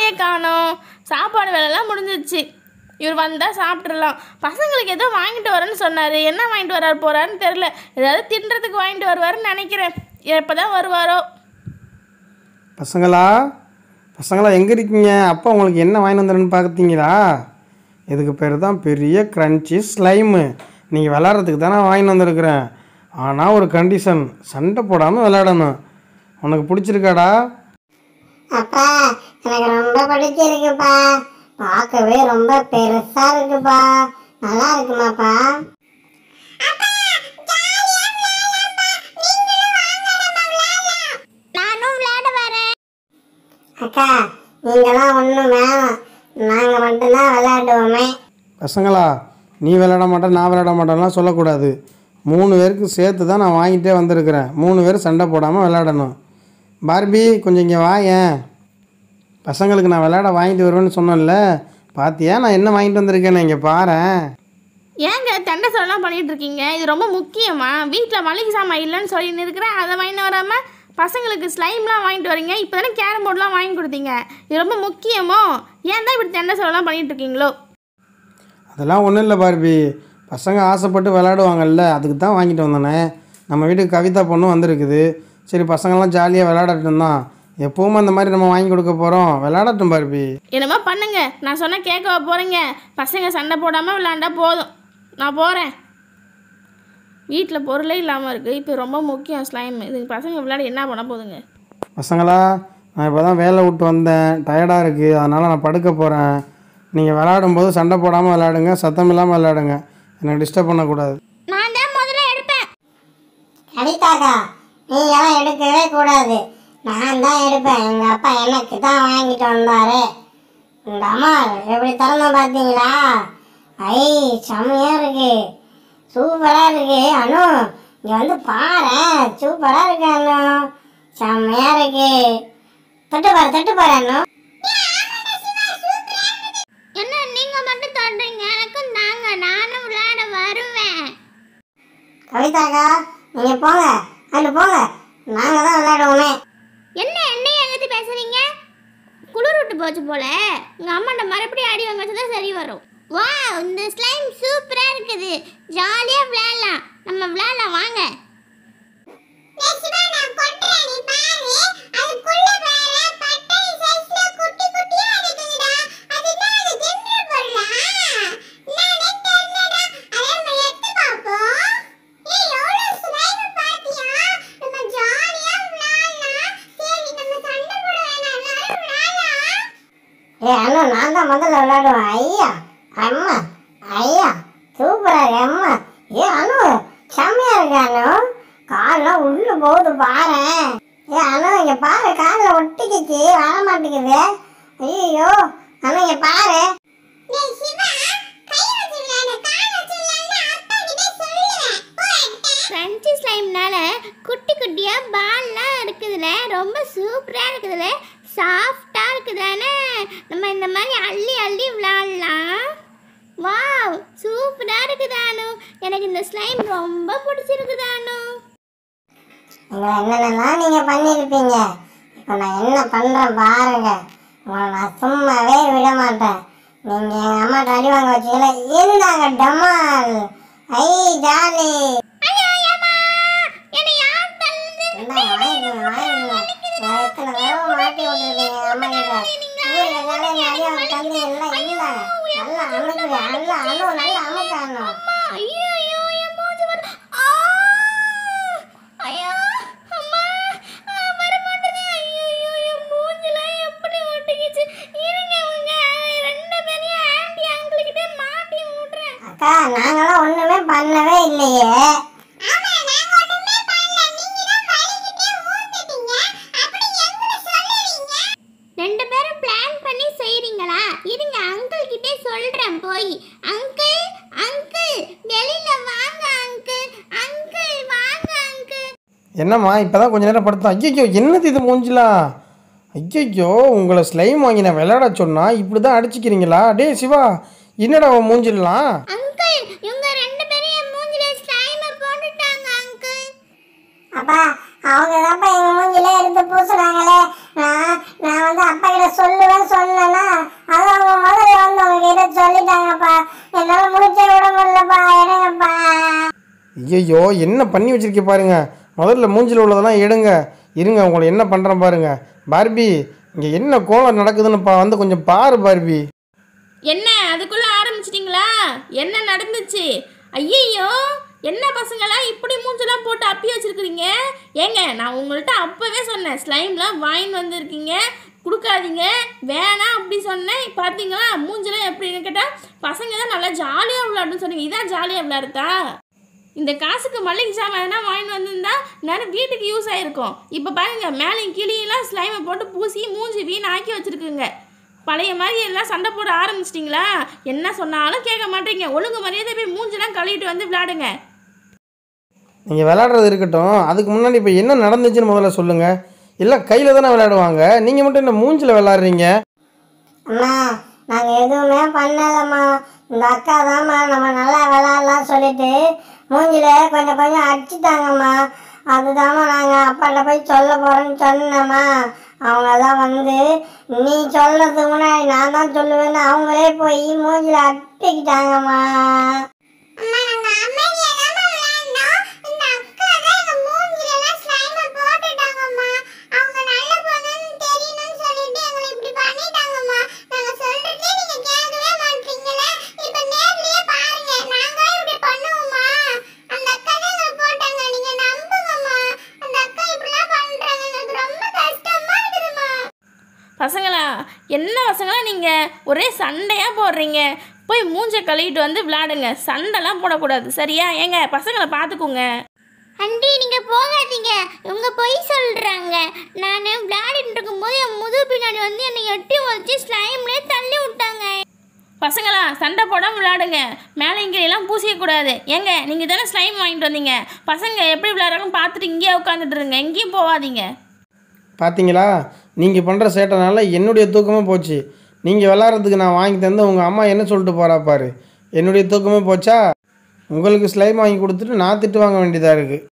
ஆளையே காணோம். சாப்பாடு வேலைலாம் முடிஞ்சிச்சு. இவர் வந்தால் சாப்பிட்றலாம். பசங்களுக்கு ஏதோ வாங்கிட்டு வரேன்னு சொன்னார். என்ன வாங்கிட்டு வராரு போகிறாருன்னு தெரில. ஏதாவது தின்றதுக்கு வாங்கிட்டு வருவாருன்னு நினைக்கிறேன். எப்போ தான் வருவாரோ. பசங்களா எங்கே இருக்கீங்க? அப்பா உங்களுக்கு என்ன வாங்கிட்டு வந்துடுன்னு பார்த்தீங்களா? இதுக்கு பேர் தான் பெரிய க்ரன்ச்சி ஸ்லைமு. நீங்கள் விளாட்றதுக்கு தான் நான் வாங்கிட்டு வந்திருக்கிறேன். ஆனால் ஒரு கண்டிஷன், சண்டை போடாமல் விளையாடணும். உனக்கு பிடிச்சிருக்காடா? அப்பா எனக்கு ரொம்ப பிடிச்சிருக்குப்பா. பார்க்கவே ரொம்ப பெருசா இருக்குப்பா. நல்லா இருக்குமாப்பா? நானும் விளையாட வரேன். அக்கா நீங்களாம் ஒன்றும் வேணாம், நாங்கள் மட்டும்தான் விளையாடுவோமே. பசங்களா, நீ விளையாட மாட்டேன் நான் விளையாட மாட்டேன்லாம் சொல்லக்கூடாது. 3 பேருக்கு சேர்த்து தான் நான் வாங்கிட்டே வந்திருக்கிறேன். 3 பேர் சண்டை போடாமல் விளையாடணும். பார்பி கொஞ்சம் இங்கே வாயேன். பசங்களுக்கு நான் விளையாட வாங்கிட்டு வருவேன்னு சொன்னேன்ல, பார்த்தியா நான் என்ன வாங்கிட்டு வந்திருக்கேன்னு? இங்கே பாரேன். ஏங்க தண்டை சொல்லலாம் பண்ணிகிட்டு இருக்கீங்க? இது ரொம்ப முக்கியமா? வீட்டில் மளிகை சாமான் இல்லைன்னு சொல்லின்னு இருக்கிறேன். அதை வாங்கிட்டு வராமல் பசங்களுக்கு ஸ்லைம்லாம் வாங்கிட்டு வரீங்க. இப்போ தானே கேரம் போர்டெலாம் வாங்கி கொடுத்தீங்க. இது ரொம்ப முக்கியமோ? ஏன் தான் இப்படி தண்டை சொல்லலாம் பண்ணிகிட்டு இருக்கீங்களோ? அதெல்லாம் ஒன்றும் இல்லை பார்பி, பசங்க ஆசைப்பட்டு விளையாடுவாங்கல்ல, அதுக்கு தான் வாங்கிட்டு வந்தேனே. நம்ம வீட்டுக்கு கவிதா பொண்ணும் வந்திருக்குது. சரி பசங்கள்லாம் ஜாலியாக விளையாடட்டும் தான். எப்பவும் அந்த மாதிரி நம்ம வாங்கி கொடுக்க போகிறோம். விளையாடட்டும் பார்பி. என்னமோ பண்ணுங்க, நான் சொன்னால் கேட்கவா போகிறீங்க? பசங்க சண்டை போடாமல் விளையாண்டா போதும். நான் போகிறேன். வீட்டில் பொருளே இல்லாமல் இருக்குது. இப்போ ரொம்ப முக்கியம் ஸ்லைம். இதுக்கு பசங்க விளையாட என்ன பண்ண போதுங்க? பசங்களா, நான் இப்போ தான் வேலை விட்டு வந்தேன், டயர்டாக இருக்குது, அதனால் நான் படுக்க போகிறேன். நீங்கள் விளையாடும்போது சண்டை போடாமல் விளையாடுங்க, சத்தம் இல்லாமல் விளையாடுங்க. எனக்கு டிஸ்டர்ப் பண்ணக்கூடாது. நான் தான் முதல்ல எடுப்பேன். கவிதாக்கா நீங்களாம் எடுக்கவே கூடாது, நான் தான் எடுப்பேன். எங்கள் அப்பா எனக்கு தான் வாங்கிட்டு வந்தாரு. இந்த அம்மா எப்படி திறந்தோம் பார்த்தீங்களா? ஐ செம்மையாக இருக்கு, சூப்பராக இருக்கு. அனு இங்கே வந்து பாரு, சூப்பராக இருக்கு அனு, செம்மையாக இருக்கு. தொட்டு பாரு அனு. என்ன நீங்கள் மட்டும் தொடுறீங்க? எனக்கும் தாங்க, நானும் விளையாட வருவேன். கவிதாக்கா நீங்கள் போங்க, அண்டு போங்க, நாங்கள் தான் விளையாடுவோமே. என்ன என்னையும் எங்கத்தி பேசுறீங்க? குளிர் விட்டு போச்சு போல. உங்கள் அம்மாட்ட மறுபடியும் அடி வாங்க வச்சா சரி வரும். வா, இந்த ஸ்லைம் சூப்பராக இருக்குது. ஜாலியாக விளையாடலாம். நம்ம விளையாடலாம் வாங்க. அனு நான் தான் முதல்ல விளையாடுவேன். ஐயா அம்மா, ஐயா சூப்பரா இருக்கு அம்மா. அனு செம்மையா இருக்கு அனு, காலெல்லாம் உள்ள போகுது பாரு. அனு இங்க பாரு, காலில் ஒட்டிக்கிச்சு, வர மாட்டேங்குது. ஐயோ அனு இங்க பாரு. ஃப்ரெஞ்சி ஸ்லைம்னால குட்டி குட்டியாக பால்லாம் இருக்குதுல, ரொம்ப சூப்பராக இருக்குதுல, சாஃப்டாக இருக்குதானே. நம்ம இந்த மாதிரி அள்ளி அள்ளி விளையாடலாம். வாவ் சூப்பராக இருக்குதானு. எனக்கு இந்த ஸ்லைம் ரொம்ப பிடிச்சிருக்குதானு. என்னென்னலாம் நீங்க பண்ணிருப்பீங்க. இப்போ நான் என்ன பண்றேன் பாருங்க. உங்களை நான் சும்மாவே விட மாட்டேன். நீங்க எங்க அம்மாட்ட அடி வாங்க வச்சீங்களா, இருந்தாங்க டமால். ஐ ஜாலி. எத்தனை தடவை மாட்டி விட்டுருக்கீங்க அம்மா கிட்ட. ஊர்ல வேலை அடி வாங்க தந்து எல்லாம் இல்லை. நல்லா அமுக்கு, நல்லா அணு, நல்லா அமுக்கானு. அக்கா நாங்களாம் ஒண்ணுமே பண்ணவே இல்லையே. ரெண்டு பேரும் பிளான் பண்ணி செய்றீங்களா? இருங்க அங்கிள் கிட்டே சொல்றேன் போய். அங்கிள் அங்கிள் வெளியில வாங்க அங்கிள், அங்கிள் வாங்க அங்கிள். என்னம்மா இப்போ தான் கொஞ்சம் நேரம் படுத்தோம். ஐயோ என்னது இது மூஞ்சிலாம்? ஐயோ உங்களை ஸ்லைம் வாங்கி நான் விளையாட சொன்னால் இப்படி தான் அடிச்சுக்கிறீங்களா? டே சிவா, என்னடா உன் மூஞ்சிலாம்? அங்கிள் இவங்க ரெண்டு பேரும் என் மூஞ்சில ஸ்லைம் போட்டுட்டாங்க அங்கிள். அப்பா அவங்க தான்ப்பா எங்க மூஞ்சில எடுத்து பூசுறாங்களே. நான் வந்து அப்பா கிட்ட சொல்லுவேன் சொன்னேன்னா அது அவங்க முதல்ல வந்து உங்ககிட்ட சொல்லிட்டாங்கப்பா. என்னால முடிச்ச விட முடியலப்பா, எடுங்கப்பா. ஐயோ என்ன பண்ணி வச்சிருக்க பாருங்க. முதல்ல மூஞ்சில் உள்ளதெல்லாம் எடுங்க. இருங்க உங்களை என்ன பண்ணுறேன் பாருங்க. பார்பி இங்கே என்ன கோலம் நடக்குதுன்னுப்பா வந்து கொஞ்சம் பாரு பார்பி. என்ன அதுக்குள்ளே ஆரம்பிச்சிட்டிங்களா? என்ன நடந்துச்சு? ஐயையோ, என்ன பசங்களா இப்படி மூஞ்செல்லாம் போட்டு அப்பி வச்சுருக்குறீங்க? ஏங்க நான் உங்கள்கிட்ட அப்போவே சொன்னேன், ஸ்லைம்லாம் வாங்கிட்டு வந்திருக்கீங்க, கொடுக்காதீங்க, வேணாம் அப்படி சொன்னேன். பார்த்தீங்களா மூஞ்செல்லாம் எப்படின்னு கேட்டால் பசங்க தான் நல்லா ஜாலியாக விளையாடுன்னு சொன்னீங்க. இதான் ஜாலியாக விளையாடுறதா? இந்த காசுக்கு மளிகை சாமான் எதனா வாங்கிட்டு வந்திருந்தா நேரம் வீட்டுக்கு யூஸ் ஆகிருக்கும். இப்போ பாருங்கள் மேலேயும் கீழேயெல்லாம் ஸ்லைமை போட்டு பூசி மூஞ்சி வீண் ஆக்கி வச்சுருக்குங்க. பழைய மாதிரி எல்லாம் சண்டை போட ஆரம்பிச்சிட்டிங்களா? என்ன சொன்னாலும் கேட்க மாட்டீங்க. ஒழுங்கு மரியாதை போய் மூஞ்செல்லாம் கழுவிட்டு வந்து விளையாடுங்க. நீங்கள் விளையாடுறது இருக்கட்டும், அதுக்கு முன்னாடி இப்போ என்ன நடந்துச்சுன்னு முதல்ல சொல்லுங்கள். எல்லாம் கையில் தானே விளையாடுவாங்க, நீங்கள் மட்டும் என்ன மூஞ்சில் விளையாடுறீங்க? அம்மா நாங்கள் எதுவுமே பண்ணலம்மா. இந்த அக்கா தான்மா நம்ம நல்லா விளையாடலாம் சொல்லிட்டு மூஞ்சில கொஞ்சம் கொஞ்சம் அடிச்சுட்டாங்கம்மா. அதுதாம்மா நாங்கள் அப்பாட்ட போய் சொல்ல போகிறோன்னு சொன்னோம்மா. அவங்க தான் வந்து நீ சொல்கிறதுக்கு முன்னாடி நான் தான் சொல்லுவேன்னு அவங்களே போய் மூஞ்சில அட்டிக்கிட்டாங்கம்மா. பசங்களா, என்ன பசங்களா நீங்கள் ஒரே சண்டையாக போடுறீங்க? போய் மூஞ்சை கழுவிட்டு வந்து விளையாடுங்க. சண்டைலாம் போடக்கூடாது சரியா? ஏங்க பசங்களை பார்த்துக்கோங்க. ஆண்டி நீங்கள் போகாதீங்க, இவங்க பொய் சொல்கிறாங்க. நான் விளையாடிட்டு இருக்கும்போது என் முதுகு பின்னாடி வந்து என்னை எட்டி வச்சு ஸ்லைம்லேயே தள்ளி விட்டாங்க. பசங்களா சண்டை போடாமல் விளையாடுங்க. மேலே இங்கெல்லாம் பூசிக்கக்கூடாது. ஏங்க நீங்கள் தானே ஸ்லைம் வாங்கிட்டு வந்தீங்க. பசங்க எப்படி விளையாடுறாங்கன்னு பார்த்துட்டு இங்கேயே உட்காந்துட்டு இருங்க, எங்கேயும் போகாதீங்க. பார்த்தீங்களா, நீங்கள் பண்ணுற சேட்டனால என்னுடைய தூக்கமே போச்சு. நீங்கள் விளாட்றதுக்கு நான் வாங்கி தந்து உங்கள் அம்மா என்ன சொல்லிட்டு போகிறா பாரு. என்னுடைய தூக்கமே போச்சா? உங்களுக்கு ஸ்லைம் வாங்கி கொடுத்துட்டு நான் திட்டு வாங்க வேண்டியதாக இருக்குது.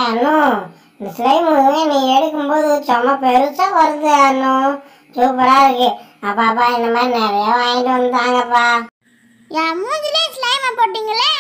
அண்ணு இந்த ஸ்லைம் நீ எடுக்கும்போது சும்மா பெருசாக வருது அண்ணு, சூப்பராக இருக்கு. அப்பா இந்த மாதிரி நிறைய வாங்கிட்டு வந்தாங்கப்பா. என் மூஞ்சிலே ஸ்லைமை போட்டிங்களே.